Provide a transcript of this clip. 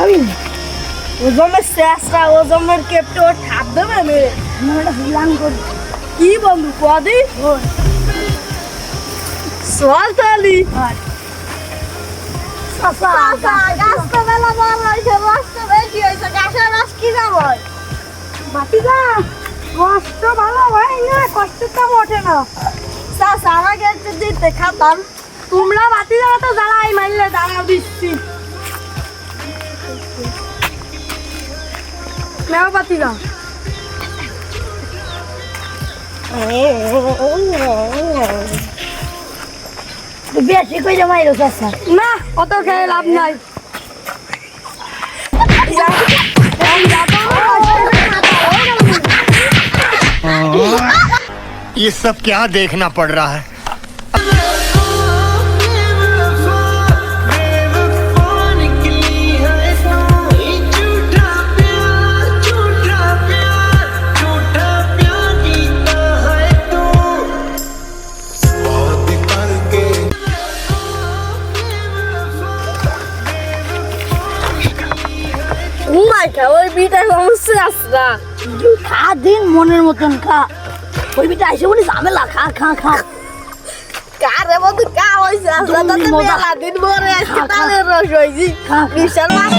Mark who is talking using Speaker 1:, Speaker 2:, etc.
Speaker 1: খাবি না ওজমের শেষটা ওজমের কেপটা ওর ঠাপ দেবে না আমি একটা প্ল্যান করি কি বন্ধু কদি চল তালি গাছটা বেলা বল হয়েছে রসটা বেশি হয়েছে গাছের রস কি যাবো বাতিদা কষ্ট ভালো হয় না কষ্টটা ওঠে না চাষা আমাকে একটু দিতে খাতাম তোমরা বাতিদা তো জ্বালাই মারলে দাঁড়াও দিচ্ছি মেও বাতিদা বেশি করে মাইরো চাষা না অত খেয়ে লাভ নাই
Speaker 2: ये सब क्या देखना पड़ रहा है।
Speaker 1: ওই বিটা সমস্যা আছে না খা দিন মনের মতন খা ওই বিটা এসে বলি ঝামেলা খা খা খা কারে বন্ধু কা হইছে আসলে তাতে মেলা দিন পরে আজকে তালের রস হইছি বিশাল মাছ